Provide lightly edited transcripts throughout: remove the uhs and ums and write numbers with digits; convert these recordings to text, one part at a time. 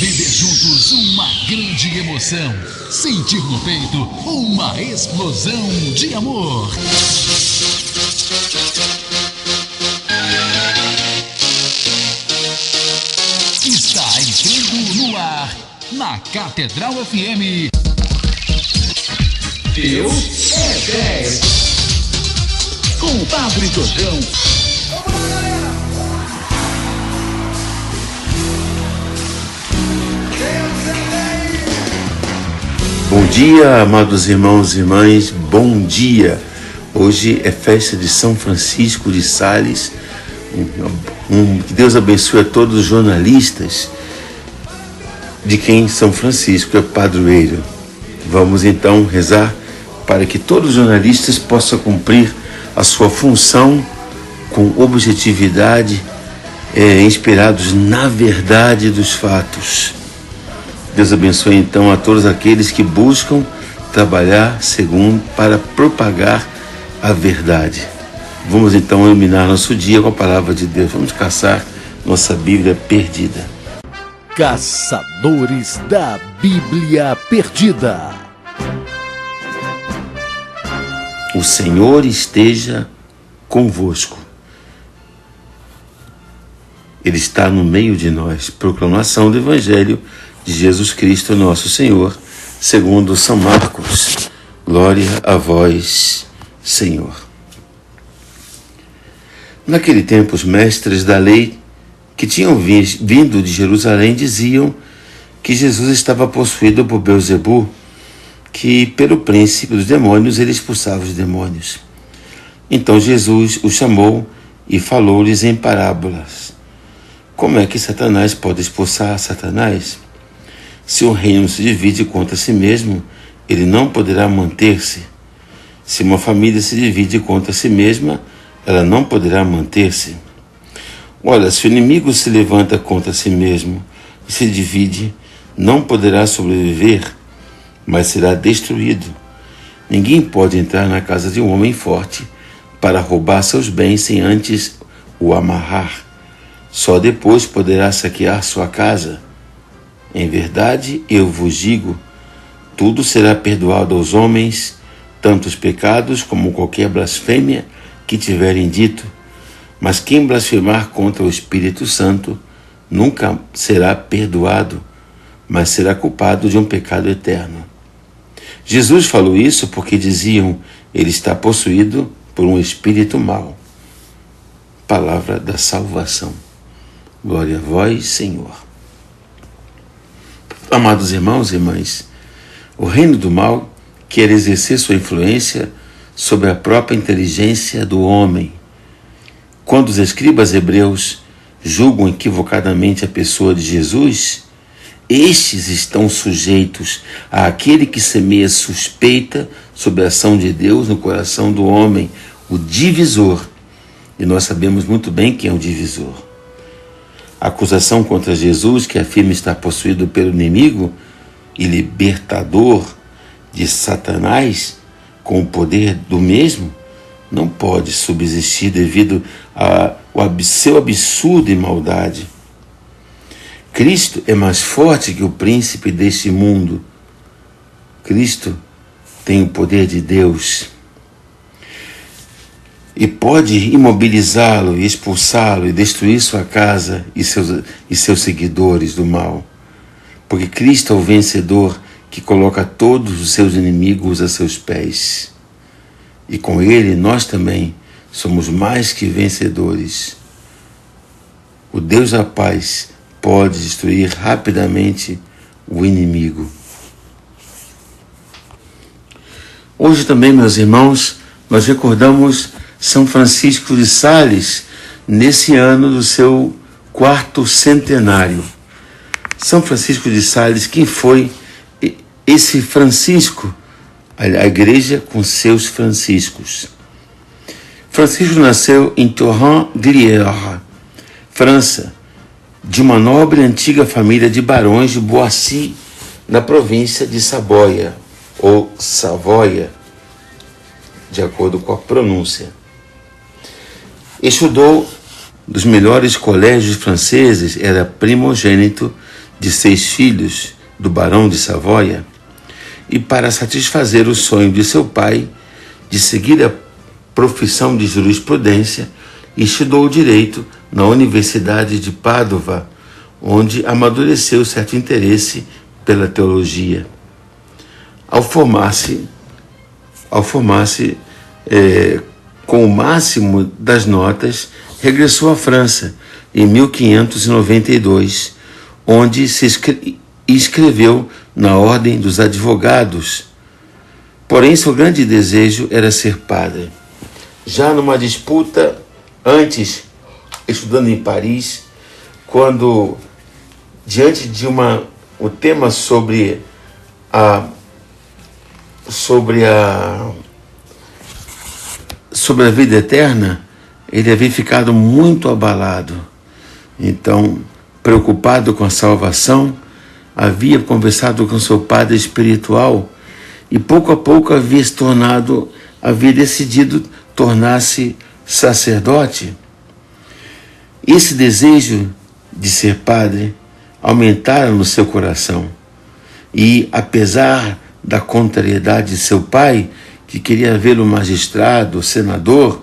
Viver juntos uma grande emoção. Sentir no peito uma explosão de amor. Está entrando no ar, na Catedral FM. Deus é 10. Com o Padre Jojão. Bom dia, amados irmãos e irmãs, bom dia. Hoje é festa de São Francisco de Sales. Que Deus abençoe a todos os jornalistas de quem São Francisco é padroeiro. Vamos então rezar para que todos os jornalistas possam cumprir a sua função com objetividade, inspirados na verdade dos fatos. Deus abençoe então a todos aqueles que buscam trabalhar para propagar a verdade. Vamos então iluminar nosso dia com a palavra de Deus. Vamos caçar nossa Bíblia perdida. Caçadores da Bíblia Perdida. O Senhor esteja convosco. Ele está no meio de nós. Proclamação do Evangelho de Jesus Cristo, nosso Senhor, segundo São Marcos. Glória a vós, Senhor. Naquele tempo, os mestres da lei que tinham vindo de Jerusalém diziam que Jesus estava possuído por Belzebu, que pelo príncipe dos demônios ele expulsava os demônios. Então Jesus os chamou e falou-lhes em parábolas. Como é que Satanás pode expulsar Satanás? Se um reino se divide contra si mesmo, ele não poderá manter-se. Se uma família se divide contra si mesma, ela não poderá manter-se. Olha, se o inimigo se levanta contra si mesmo e se divide, não poderá sobreviver, mas será destruído. Ninguém pode entrar na casa de um homem forte para roubar seus bens sem antes o amarrar. Só depois poderá saquear sua casa. Em verdade, eu vos digo, tudo será perdoado aos homens, tanto os pecados como qualquer blasfêmia que tiverem dito. Mas quem blasfemar contra o Espírito Santo nunca será perdoado, mas será culpado de um pecado eterno. Jesus falou isso porque diziam, ele está possuído por um espírito mau. Palavra da salvação. Glória a vós, Senhor. Amados irmãos e irmãs, o reino do mal quer exercer sua influência sobre a própria inteligência do homem. Quando os escribas hebreus julgam equivocadamente a pessoa de Jesus, estes estão sujeitos àquele que semeia suspeita sobre a ação de Deus no coração do homem, o divisor. E nós sabemos muito bem quem é o divisor. A acusação contra Jesus, que afirma estar possuído pelo inimigo e libertador de Satanás, com o poder do mesmo, não pode subsistir devido ao seu absurdo e maldade. Cristo é mais forte que o príncipe deste mundo. Cristo tem o poder de Deus e pode imobilizá-lo, e expulsá-lo e destruir sua casa e seus seguidores do mal. Porque Cristo é o vencedor que coloca todos os seus inimigos a seus pés. E com ele nós também somos mais que vencedores. O Deus da paz pode destruir rapidamente o inimigo. Hoje também, meus irmãos, nós recordamos São Francisco de Sales, nesse ano do seu 4º centenário. São Francisco de Sales, quem foi esse Francisco? A igreja com seus franciscos. Francisco nasceu em Torrent-Glières, França, de uma nobre antiga família de barões de Boissy, na província de Saboia, ou Savoia, de acordo com a pronúncia. Estudou dos melhores colégios franceses, era primogênito de 6 filhos do barão de Savoia, e para satisfazer o sonho de seu pai de seguir a profissão de jurisprudência, estudou direito na Universidade de Pádua, onde amadureceu certo interesse pela teologia. Ao formar-se com o máximo das notas, regressou à França em 1592, onde se inscreveu na Ordem dos Advogados. Porém, seu grande desejo era ser padre. Já numa disputa, antes, estudando em Paris, quando, diante de o tema sobre a vida eterna, ele havia ficado muito abalado. Então, preocupado com a salvação, havia conversado com seu padre espiritual e pouco a pouco havia decidido tornar-se sacerdote. Esse desejo de ser padre aumentara no seu coração e, apesar da contrariedade de seu pai, que queria vê-lo magistrado, senador,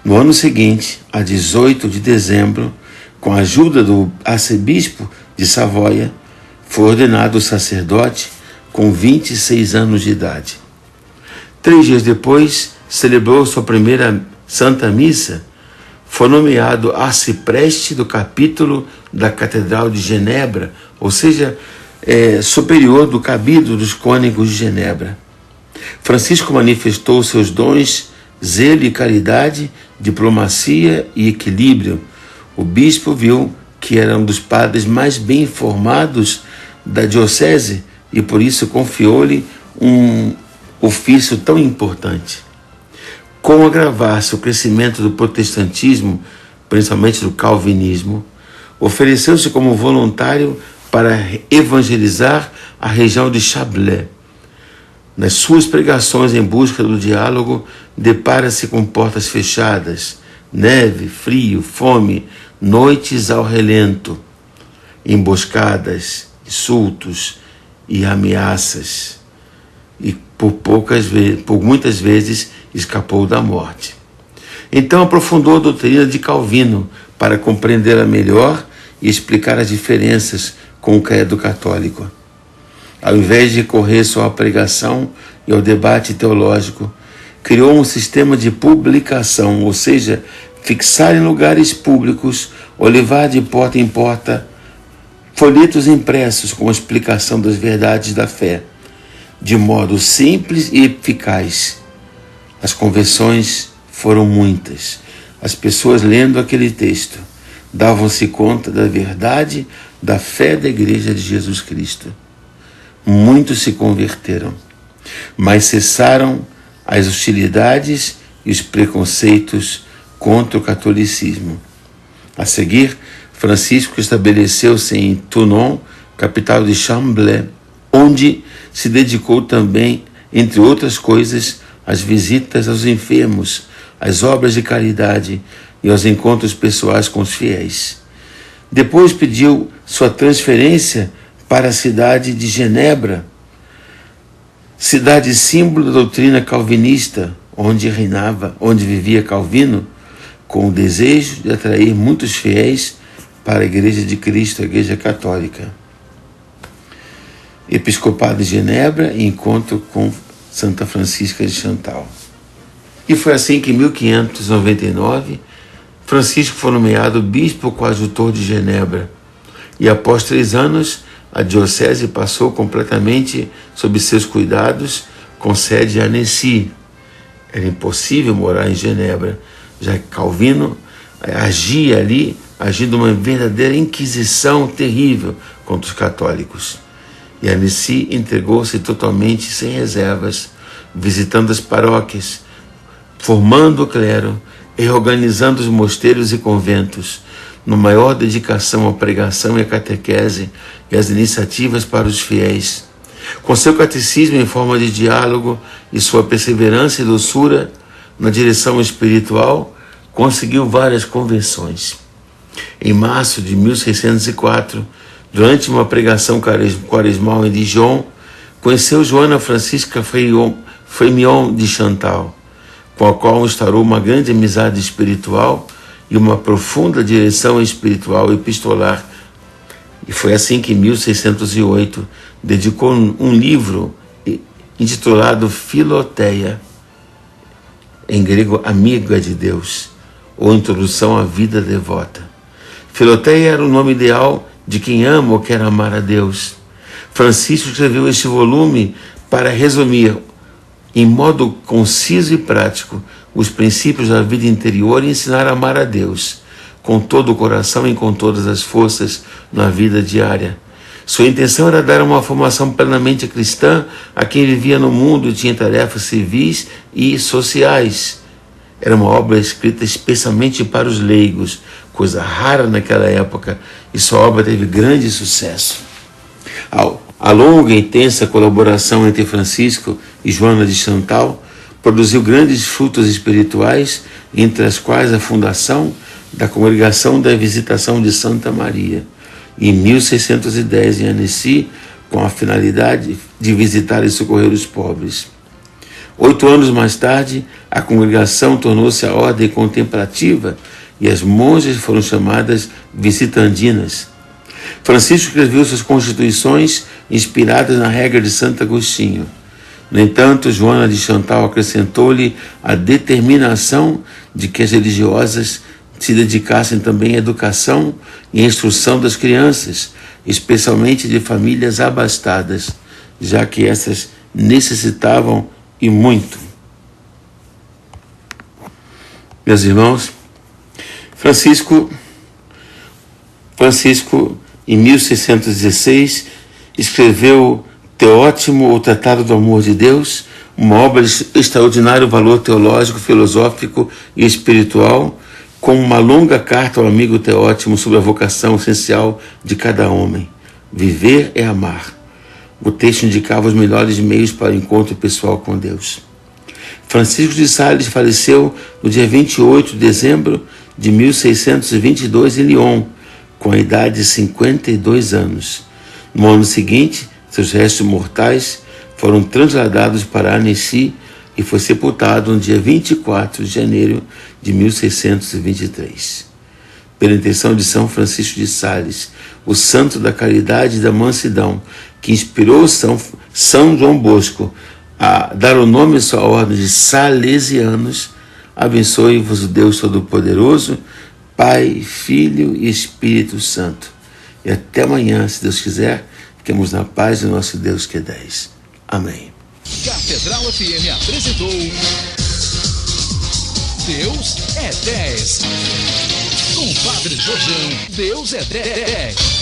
no ano seguinte, a 18 de dezembro, com a ajuda do arcebispo de Savoia, foi ordenado sacerdote com 26 anos de idade. 3 dias depois, celebrou sua primeira Santa Missa. Foi nomeado arcipreste do capítulo da Catedral de Genebra, ou seja, superior do cabido dos cônegos de Genebra. Francisco manifestou seus dons, zelo e caridade, diplomacia e equilíbrio. O bispo viu que era um dos padres mais bem informados da diocese e por isso confiou-lhe um ofício tão importante. Com agravar-se o crescimento do protestantismo, principalmente do calvinismo, ofereceu-se como voluntário para evangelizar a região de Chablais. Nas suas pregações em busca do diálogo, depara-se com portas fechadas, neve, frio, fome, noites ao relento, emboscadas, insultos e ameaças. E por muitas vezes escapou da morte. Então aprofundou a doutrina de Calvino para compreendê-la melhor e explicar as diferenças com o credo católico. Ao invés de recorrer só à pregação e ao debate teológico, criou um sistema de publicação, ou seja, fixar em lugares públicos ou levar de porta em porta folhetos impressos com a explicação das verdades da fé, de modo simples e eficaz. As conversões foram muitas. As pessoas lendo aquele texto davam-se conta da verdade da fé da Igreja de Jesus Cristo. Muitos se converteram, mas cessaram as hostilidades e os preconceitos contra o catolicismo. A seguir, Francisco estabeleceu-se em Toulon, capital de Chablais, onde se dedicou também, entre outras coisas, às visitas aos enfermos, às obras de caridade e aos encontros pessoais com os fiéis. Depois pediu sua transferência para a cidade de Genebra, cidade símbolo da doutrina calvinista, onde vivia Calvino, com o desejo de atrair muitos fiéis para a Igreja de Cristo, a Igreja Católica. Episcopado de Genebra e encontro com Santa Francisca de Chantal. E foi assim que em 1599, Francisco foi nomeado bispo coadjutor de Genebra. E após 3 anos, a diocese passou completamente sob seus cuidados, com sede em Annecy. Era impossível morar em Genebra, já que Calvino agia ali, agindo uma verdadeira inquisição terrível contra os católicos. E Annecy entregou-se totalmente sem reservas, visitando as paróquias, formando o clero e reorganizando os mosteiros e conventos, no maior dedicação à pregação e à catequese e às iniciativas para os fiéis. Com seu catecismo em forma de diálogo e sua perseverança e doçura na direção espiritual, conseguiu várias conversões. Em março de 1604, Durante uma pregação quaresmal em Dijon, conheceu Joana Francisca Frémillon de Chantal, com a qual instaurou uma grande amizade espiritual e uma profunda direção espiritual e epistolar. E foi assim que, em 1608, dedicou um livro intitulado Filoteia, em grego Amiga de Deus, ou Introdução à Vida Devota. Filoteia era o nome ideal de quem ama ou quer amar a Deus. Francisco escreveu este volume para resumir, em modo conciso e prático, os princípios da vida interior e ensinar a amar a Deus, com todo o coração e com todas as forças na vida diária. Sua intenção era dar uma formação plenamente cristã a quem vivia no mundo e tinha tarefas civis e sociais. Era uma obra escrita especialmente para os leigos, coisa rara naquela época, e sua obra teve grande sucesso. A longa e intensa colaboração entre Francisco e Joana de Chantal produziu grandes frutos espirituais, entre as quais a fundação da Congregação da Visitação de Santa Maria, em 1610 em Annecy, com a finalidade de visitar e socorrer os pobres. 8 anos mais tarde, a congregação tornou-se a ordem contemplativa e as monjas foram chamadas visitandinas. Francisco escreveu suas constituições inspiradas na regra de Santo Agostinho. No entanto, Joana de Chantal acrescentou-lhe a determinação de que as religiosas se dedicassem também à educação e à instrução das crianças, especialmente de famílias abastadas, já que essas necessitavam e muito. Meus irmãos, Francisco, em 1616, escreveu Teótimo, o Tratado do Amor de Deus, uma obra de extraordinário valor teológico, filosófico e espiritual, com uma longa carta ao amigo Teótimo sobre a vocação essencial de cada homem. Viver é amar. O texto indicava os melhores meios para o encontro pessoal com Deus. Francisco de Sales faleceu no dia 28 de dezembro de 1622 em Lyon, com a idade de 52 anos. No ano seguinte, seus restos mortais foram transladados para Annecy e foi sepultado no dia 24 de janeiro de 1623. Pela intenção de São Francisco de Sales, o santo da caridade e da mansidão, que inspirou São João Bosco a dar o nome à sua ordem de Salesianos, abençoe-vos o Deus Todo-Poderoso, Pai, Filho e Espírito Santo. E até amanhã, se Deus quiser, fiquemos na paz do nosso Deus que é 10. Amém. Catedral FM apresentou Deus é 10. Com Padre Jorjão, Deus é 10.